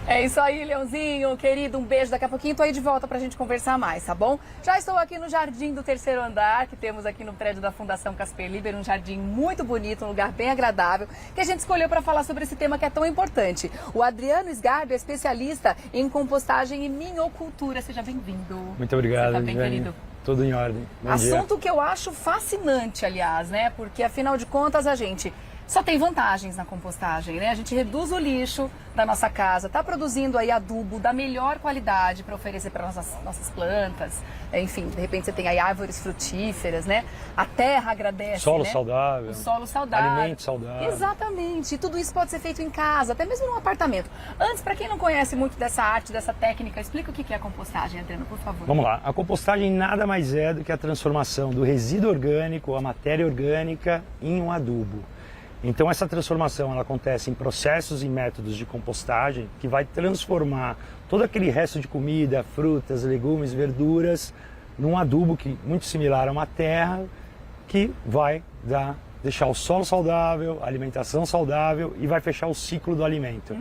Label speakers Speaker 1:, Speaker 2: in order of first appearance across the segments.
Speaker 1: É isso aí, Leãozinho, querido, um beijo. Daqui a pouquinho tô aí de volta pra gente conversar mais, tá bom? Já estou aqui no jardim do 3º andar, que temos aqui no prédio da Fundação Casper Liber, um jardim muito bonito, um lugar bem agradável, que a gente escolheu para falar sobre esse tema que é tão importante. O Adriano Sgarbi é especialista em compostagem e minhocultura. Seja bem-vindo.
Speaker 2: Muito obrigado,
Speaker 1: Você tá bem, querido?
Speaker 2: Tudo em ordem. Bom
Speaker 1: Assunto
Speaker 2: dia.
Speaker 1: que eu acho fascinante, aliás, né? Porque, afinal de contas, a gente só tem vantagens na compostagem, né? A gente reduz o lixo da nossa casa, está produzindo aí adubo da melhor qualidade para oferecer para nossas plantas. Enfim, de repente você tem aí árvores frutíferas, né? A terra agradece,
Speaker 2: Solo
Speaker 1: né?
Speaker 2: saudável.
Speaker 1: O solo saudável.
Speaker 2: Alimento saudável.
Speaker 1: Exatamente. E tudo isso pode ser feito em casa, até mesmo num apartamento. Antes, para quem não conhece muito dessa arte, dessa técnica, explica o que é a compostagem, Adriano, por favor.
Speaker 2: Vamos lá. A compostagem nada mais é do que a transformação do resíduo orgânico, a matéria orgânica, em um adubo. Então essa transformação ela acontece em processos e métodos de compostagem que vai transformar todo aquele resto de comida, frutas, legumes, verduras num adubo muito similar a uma terra que vai deixar o solo saudável, a alimentação saudável e vai fechar o ciclo do alimento.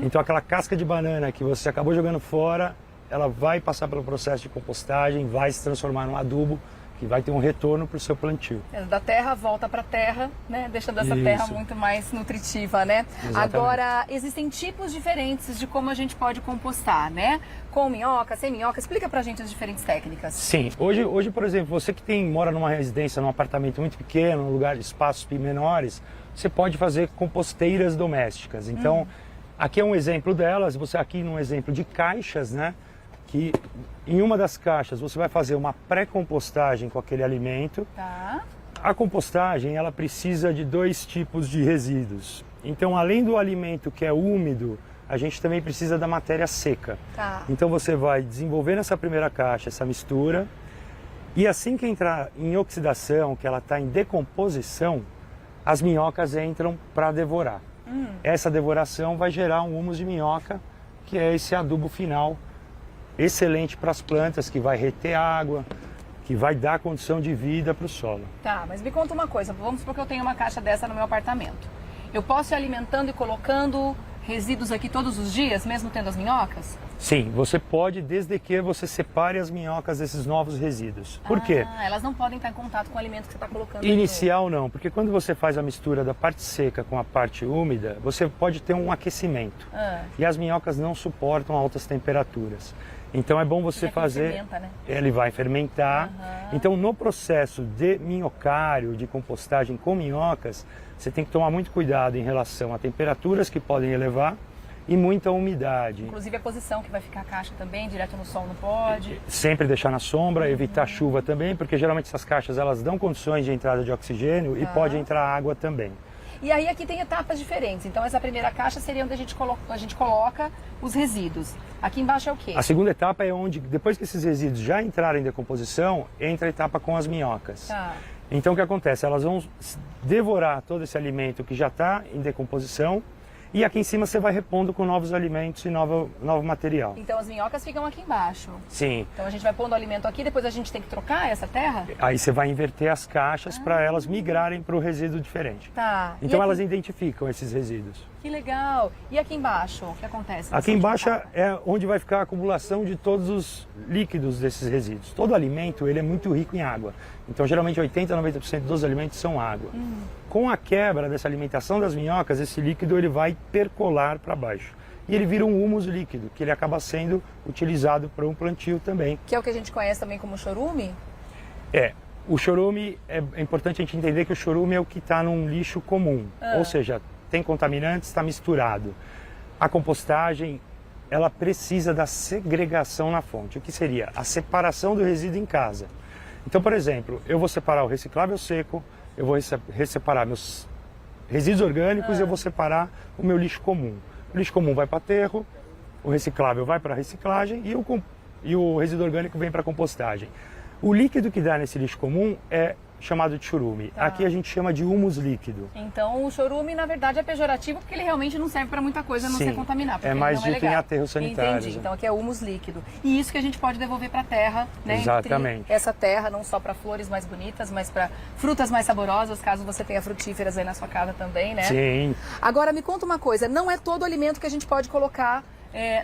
Speaker 2: Então aquela casca de banana que você acabou jogando fora, ela vai passar pelo processo de compostagem, vai se transformar num adubo que vai ter um retorno para o seu plantio.
Speaker 1: Da terra volta para a terra, né? Deixando essa
Speaker 2: Isso.
Speaker 1: terra muito mais nutritiva, né?
Speaker 2: Exatamente.
Speaker 1: Agora, existem tipos diferentes de como a gente pode compostar, né? Com minhoca, sem minhoca. Explica pra gente as diferentes técnicas.
Speaker 2: Sim, hoje por exemplo, você que mora numa residência, num apartamento muito pequeno, num lugar de espaços menores, você pode fazer composteiras domésticas. Então, aqui é um exemplo delas, você aqui num exemplo de caixas, né? Que em uma das caixas você vai fazer uma pré-compostagem com aquele alimento.
Speaker 1: Tá.
Speaker 2: A compostagem ela precisa de 2 tipos de resíduos. Então, além do alimento que é úmido, a gente também precisa da matéria seca.
Speaker 1: Tá.
Speaker 2: Então você vai desenvolver nessa primeira caixa essa mistura e assim que entrar em oxidação, que ela está em decomposição, as minhocas entram para devorar. Essa devoração vai gerar um humus de minhoca, que é esse adubo final excelente para as plantas, que vai reter água, que vai dar condição de vida para o solo.
Speaker 1: Tá, mas me conta uma coisa. Vamos supor que eu tenho uma caixa dessa no meu apartamento. Eu posso ir alimentando e colocando resíduos aqui todos os dias, mesmo tendo as minhocas?
Speaker 2: Sim, você pode, desde que você separe as minhocas desses novos resíduos. Por quê?
Speaker 1: Elas não podem estar em contato com o alimento que você está colocando.
Speaker 2: Inicial não, porque quando você faz a mistura da parte seca com a parte úmida, você pode ter um aquecimento. E as minhocas não suportam altas temperaturas. Então é bom você fazer...
Speaker 1: Fermenta, né?
Speaker 2: Ele vai fermentar. Então no processo de minhocário, de compostagem com minhocas, você tem que tomar muito cuidado em relação a temperaturas que podem elevar e muita umidade.
Speaker 1: Inclusive a posição que vai ficar a caixa também, direto no sol não pode.
Speaker 2: Sempre deixar na sombra, evitar chuva também, porque geralmente essas caixas elas dão condições de entrada de oxigênio e pode entrar água também.
Speaker 1: E aí aqui tem etapas diferentes. Então essa primeira caixa seria onde a gente coloca os resíduos. Aqui embaixo é o quê?
Speaker 2: A segunda etapa é onde, depois que esses resíduos já entrarem em decomposição, entra a etapa com as minhocas.
Speaker 1: Tá.
Speaker 2: Então o que acontece? Elas vão devorar todo esse alimento que já está em decomposição e aqui em cima você vai repondo com novos alimentos e novo material.
Speaker 1: Então as minhocas ficam aqui embaixo.
Speaker 2: Sim.
Speaker 1: Então a gente vai pondo o alimento aqui, depois a gente tem que trocar essa terra?
Speaker 2: Aí você vai inverter as caixas para elas migrarem para o resíduo diferente.
Speaker 1: Tá.
Speaker 2: Então
Speaker 1: aqui...
Speaker 2: elas identificam esses resíduos.
Speaker 1: Que legal. E aqui embaixo, o que acontece?
Speaker 2: Aqui embaixo é onde vai ficar a acumulação de todos os líquidos desses resíduos. Todo alimento ele é muito rico em água. Então geralmente 80% a 90% dos alimentos são água. Com a quebra dessa alimentação das minhocas, esse líquido ele vai percolar para baixo. E ele vira um humus líquido, que ele acaba sendo utilizado para um plantio também.
Speaker 1: Que é o que a gente conhece também como chorume?
Speaker 2: O chorume, é importante a gente entender que o chorume é o que está num lixo comum. Ou seja, tem contaminantes, está misturado. A compostagem, ela precisa da segregação na fonte. O que seria? A separação do resíduo em casa. Então, por exemplo, eu vou separar o reciclável seco, eu vou separar meus resíduos orgânicos e eu vou separar o meu lixo comum. O lixo comum vai para aterro, o reciclável vai para a reciclagem e o resíduo orgânico vem para a compostagem. O líquido que dá nesse lixo comum é chamado de chorume. Aqui a gente chama de humus líquido.
Speaker 1: Então o chorume, na verdade, é pejorativo porque ele realmente não serve para muita coisa, a não
Speaker 2: Sim,
Speaker 1: se contaminar.
Speaker 2: é mais
Speaker 1: dito
Speaker 2: em aterros sanitários.
Speaker 1: Entendi. Então aqui é humus líquido. E isso que a gente pode devolver para a terra, né?
Speaker 2: Exatamente.
Speaker 1: Entre essa terra, não só para flores mais bonitas, mas para frutas mais saborosas, caso você tenha frutíferas aí na sua casa também, né?
Speaker 2: Sim.
Speaker 1: Agora me conta uma coisa, não é todo alimento que a gente pode colocar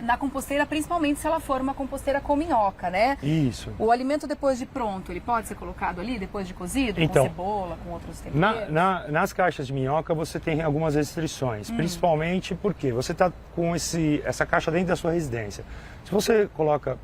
Speaker 1: na composteira, principalmente se ela for uma composteira com minhoca, né?
Speaker 2: Isso.
Speaker 1: O alimento depois de pronto, ele pode ser colocado ali, depois de cozido,
Speaker 2: Então,
Speaker 1: com cebola, com outros temperos?
Speaker 2: Nas caixas de minhoca você tem algumas restrições, principalmente porque você está com essa caixa dentro da sua residência. Se você coloca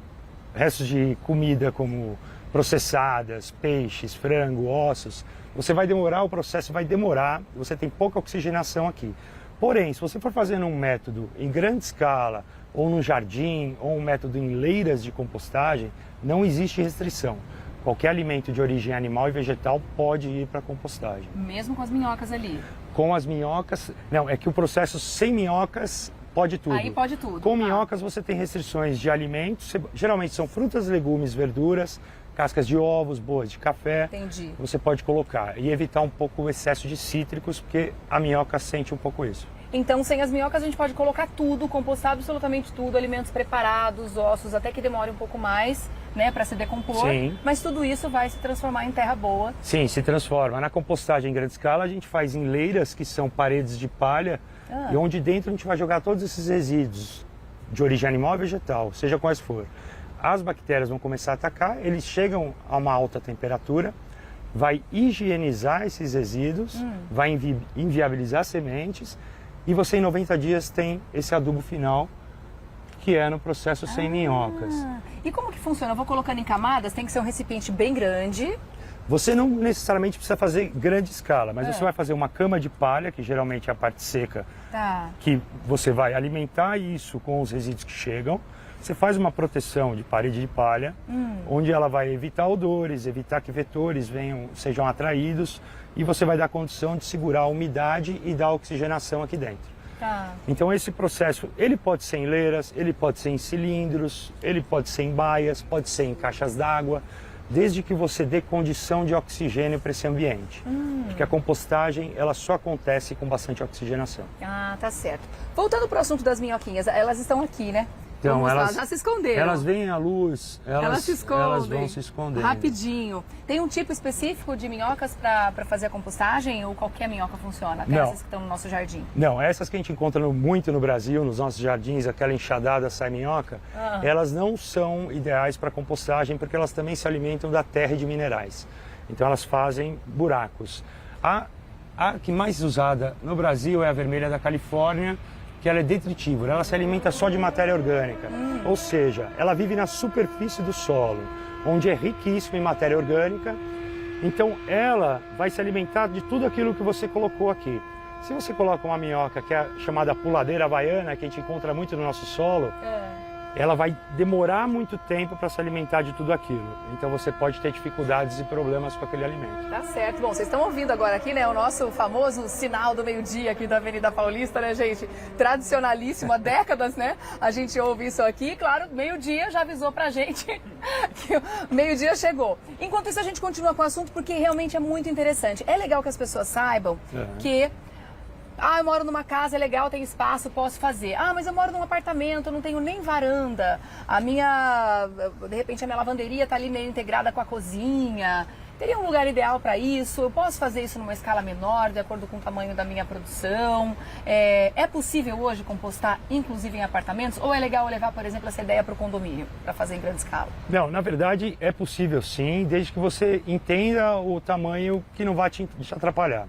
Speaker 2: restos de comida como processadas, peixes, frango, ossos, você vai demorar, o processo vai demorar, você tem pouca oxigenação aqui. Porém, se você for fazendo um método em grande escala, ou no jardim, ou um método em leiras de compostagem, não existe restrição. Qualquer alimento de origem animal e vegetal pode ir para a compostagem.
Speaker 1: Mesmo com as minhocas ali?
Speaker 2: Com as minhocas... Não, é que o processo sem minhocas pode tudo.
Speaker 1: Aí pode tudo.
Speaker 2: Com minhocas você tem restrições de alimentos, geralmente são frutas, legumes, verduras, cascas de ovos, boas de café.
Speaker 1: Entendi.
Speaker 2: Você pode colocar e evitar um pouco o excesso de cítricos, porque a minhoca sente um pouco isso.
Speaker 1: Então, sem as minhocas, a gente pode colocar tudo, compostar absolutamente tudo, alimentos preparados, ossos, até que demore um pouco mais, né, para se decompor.
Speaker 2: Sim.
Speaker 1: Mas tudo isso vai se transformar em terra boa.
Speaker 2: Sim, se transforma. Na compostagem em grande escala, a gente faz em leiras, que são paredes de palha, e onde dentro a gente vai jogar todos esses resíduos de origem animal e vegetal, seja quais for. As bactérias vão começar a atacar, eles chegam a uma alta temperatura, vai higienizar esses resíduos, vai inviabilizar sementes, e você em 90 dias tem esse adubo final, que é no processo sem minhocas.
Speaker 1: E como que funciona? Eu vou colocando em camadas, tem que ser um recipiente bem grande.
Speaker 2: Você não necessariamente precisa fazer grande escala, mas você vai fazer uma cama de palha, que geralmente é a parte seca, que você vai alimentar isso com os resíduos que chegam. Você faz uma proteção de parede de palha, onde ela vai evitar odores, evitar que vetores sejam atraídos, e você vai dar condição de segurar a umidade e dar oxigenação aqui dentro. Então esse processo, ele pode ser em leiras, ele pode ser em cilindros, ele pode ser em baias, pode ser em caixas d'água, desde que você dê condição de oxigênio para esse ambiente. Porque a compostagem, ela só acontece com bastante oxigenação.
Speaker 1: Ah, tá certo. Voltando para o assunto das minhoquinhas, elas estão aqui, né?
Speaker 2: Então,
Speaker 1: elas já se esconderam.
Speaker 2: Elas veem a luz,
Speaker 1: elas se escondem.
Speaker 2: Elas vão se escondendo.
Speaker 1: Rapidinho. Tem um tipo específico de minhocas para fazer a compostagem ou qualquer minhoca funciona? Até essas que estão no nosso jardim?
Speaker 2: Não, essas que a gente encontra muito no Brasil, nos nossos jardins, aquela enxadada sai minhoca, elas não são ideais para compostagem porque elas também se alimentam da terra e de minerais. Então elas fazem buracos. A que mais usada no Brasil é a vermelha da Califórnia, que ela é detritívora, ela se alimenta só de matéria orgânica, ou seja, ela vive na superfície do solo, onde é riquíssima em matéria orgânica, então ela vai se alimentar de tudo aquilo que você colocou aqui. Se você coloca uma minhoca, que é a chamada puladeira havaiana, que a gente encontra muito no nosso solo, ela vai demorar muito tempo para se alimentar de tudo aquilo. Então você pode ter dificuldades e problemas com aquele alimento.
Speaker 1: Tá certo. Bom, vocês estão ouvindo agora aqui, né, o nosso famoso sinal do meio-dia aqui da Avenida Paulista, né, gente? Tradicionalíssimo, há décadas, né? A gente ouve isso aqui. Claro, meio-dia já avisou pra gente que o meio-dia chegou. Enquanto isso, a gente continua com o assunto porque realmente é muito interessante. É legal que as pessoas saibam que... eu moro numa casa, é legal, tem espaço, posso fazer. Mas eu moro num apartamento, eu não tenho nem varanda. De repente a minha lavanderia está ali meio integrada com a cozinha. Teria um lugar ideal para isso? Eu posso fazer isso numa escala menor, de acordo com o tamanho da minha produção? É possível hoje compostar, inclusive em apartamentos? Ou é legal levar, por exemplo, essa ideia para o condomínio, para fazer em grande escala?
Speaker 2: Não, na verdade é possível sim, desde que você entenda o tamanho que não vai te atrapalhar.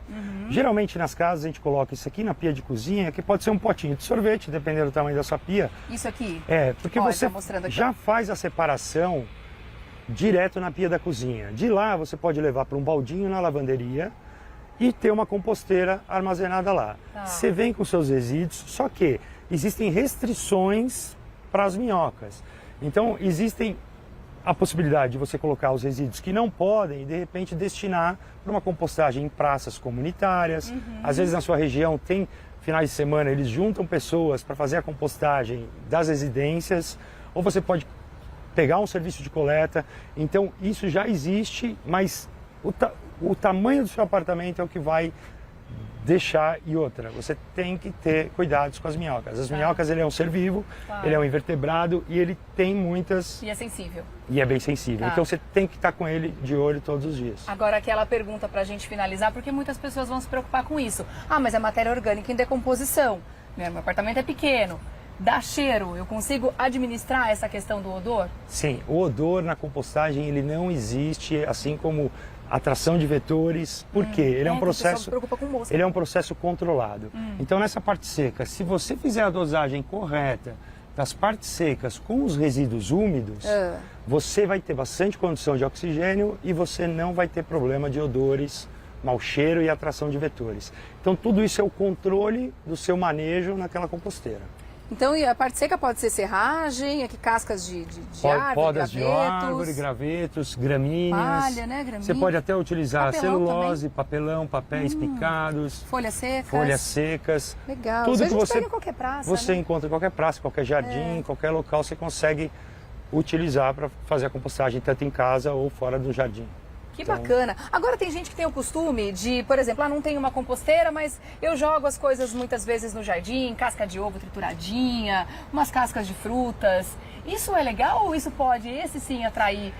Speaker 2: Geralmente nas casas a gente coloca isso aqui na pia de cozinha, que pode ser um potinho de sorvete, dependendo do tamanho da sua pia.
Speaker 1: Isso aqui?
Speaker 2: Porque você já faz a separação direto na pia da cozinha. De lá você pode levar para um baldinho na lavanderia e ter uma composteira armazenada lá. Você vem com seus resíduos, só que existem restrições para as minhocas. Então existem a possibilidade de você colocar os resíduos que não podem e de repente destinar para uma compostagem em praças comunitárias. Às vezes na sua região tem finais de semana, eles juntam pessoas para fazer a compostagem das residências, ou você pode pegar um serviço de coleta. Então isso já existe, mas o tamanho do seu apartamento é o que vai deixar. E outra, você tem que ter cuidados com as minhocas. As minhocas, ele é um ser vivo, ele é um invertebrado e ele tem muitas...
Speaker 1: E é sensível.
Speaker 2: E é bem sensível. Então você tem que estar com ele de olho todos os dias.
Speaker 1: Agora aquela pergunta para a gente finalizar, porque muitas pessoas vão se preocupar com isso. Mas é matéria orgânica em decomposição. Meu apartamento é pequeno. dá cheiro? Eu consigo administrar essa questão do odor?
Speaker 2: Sim, o odor na compostagem ele não existe, assim como atração de vetores. Por quê? Ele é um
Speaker 1: que o pessoal
Speaker 2: processo,
Speaker 1: se preocupa com mosca.
Speaker 2: ele é um processo controlado. Então nessa parte seca, se você fizer a dosagem correta das partes secas com os resíduos úmidos, você vai ter bastante condição de oxigênio e você não vai ter problema de odores, mau cheiro e atração de vetores. Então tudo isso é o controle do seu manejo naquela composteira.
Speaker 1: Então, e a parte seca pode ser serragem, aqui cascas de árvore,
Speaker 2: Podas de
Speaker 1: gravetos,
Speaker 2: árvore, gravetos, gramíneas.
Speaker 1: palha, né, gramínea.
Speaker 2: Você pode até utilizar
Speaker 1: Papelão
Speaker 2: celulose, papelão, papéis picados,
Speaker 1: folhas secas.
Speaker 2: folhas secas.
Speaker 1: Legal.
Speaker 2: Tudo
Speaker 1: Isso a
Speaker 2: que
Speaker 1: gente
Speaker 2: você
Speaker 1: pega em qualquer praça,
Speaker 2: você
Speaker 1: né?
Speaker 2: encontra em qualquer praça, qualquer jardim, qualquer local, você consegue utilizar para fazer a compostagem tanto em casa ou fora do jardim.
Speaker 1: Que bacana. Agora tem gente que tem o costume de, por exemplo, não tem uma composteira, mas eu jogo as coisas muitas vezes no jardim, casca de ovo trituradinha, umas cascas de frutas. Isso é legal ou isso pode, esse sim, atrair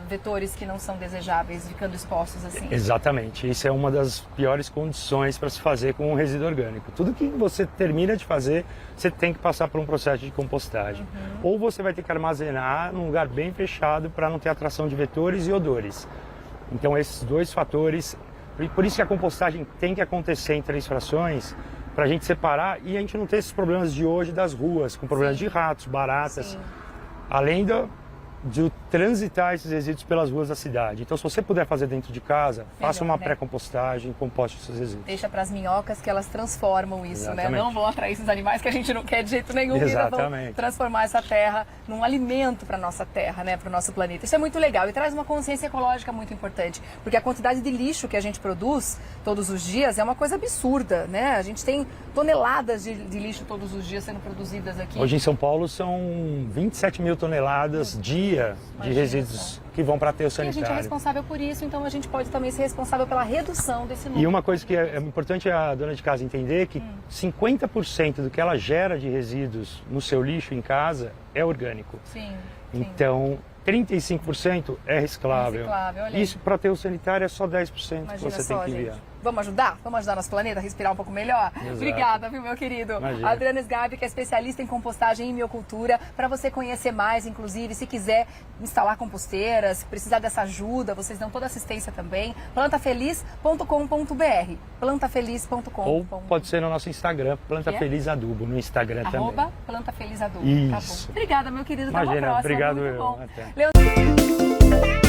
Speaker 1: vetores que não são desejáveis, ficando expostos assim?
Speaker 2: Exatamente. Isso é uma das piores condições para se fazer com um resíduo orgânico. Tudo que você termina de fazer, você tem que passar por um processo de compostagem. Ou você vai ter que armazenar num lugar bem fechado para não ter atração de vetores e odores. Então esses dois fatores, por isso que a compostagem tem que acontecer em 3 frações, para a gente separar e a gente não ter esses problemas de hoje das ruas, com problemas de ratos, baratas, além de transitar esses resíduos pelas ruas da cidade. Então se você puder fazer dentro de casa, faça uma pré-compostagem, composte esses resíduos.
Speaker 1: Deixa para as minhocas que elas transformam isso,
Speaker 2: Exatamente.
Speaker 1: né? Não vão atrair esses animais que a gente não quer de jeito nenhum.
Speaker 2: Exatamente.
Speaker 1: Vão transformar essa terra num alimento para nossa terra, né? Para o nosso planeta. Isso é muito legal e traz uma consciência ecológica muito importante, porque a quantidade de lixo que a gente produz todos os dias é uma coisa absurda, né? A gente tem toneladas de lixo todos os dias sendo produzidas aqui.
Speaker 2: Hoje em São Paulo são 27 mil toneladas dia de resíduos que vão para aterro
Speaker 1: E a gente é
Speaker 2: sanitário.
Speaker 1: responsável por isso, então a gente pode também ser responsável pela redução desse número.
Speaker 2: E uma coisa que é importante a dona de casa entender é que 50% do que ela gera de resíduos no seu lixo em casa é orgânico.
Speaker 1: Sim.
Speaker 2: Então, 35% é reciclável.
Speaker 1: Reciclável, olha aí.
Speaker 2: Isso para aterro sanitário é só 10% que
Speaker 1: Imagina
Speaker 2: você
Speaker 1: só,
Speaker 2: tem que enviar.
Speaker 1: gente. Vamos ajudar? Vamos ajudar nosso planeta a respirar um pouco melhor?
Speaker 2: Exato.
Speaker 1: Obrigada, viu, meu querido?
Speaker 2: Imagina.
Speaker 1: Adriano Sgarbi, que é especialista em compostagem e miocultura. Para você conhecer mais, inclusive, se quiser instalar composteiras, se precisar dessa ajuda, vocês dão toda assistência também. plantafeliz.com.br plantafeliz.com.br
Speaker 2: Ou pode ser no nosso Instagram, Planta Feliz Adubo, no Instagram também.
Speaker 1: @plantafelizadubo.
Speaker 2: Isso.
Speaker 1: Tá bom. Obrigada, meu querido. Até
Speaker 2: Imagina,
Speaker 1: uma próxima.
Speaker 2: obrigado
Speaker 1: Muito
Speaker 2: eu.
Speaker 1: bom.
Speaker 2: Até.
Speaker 1: Leandro...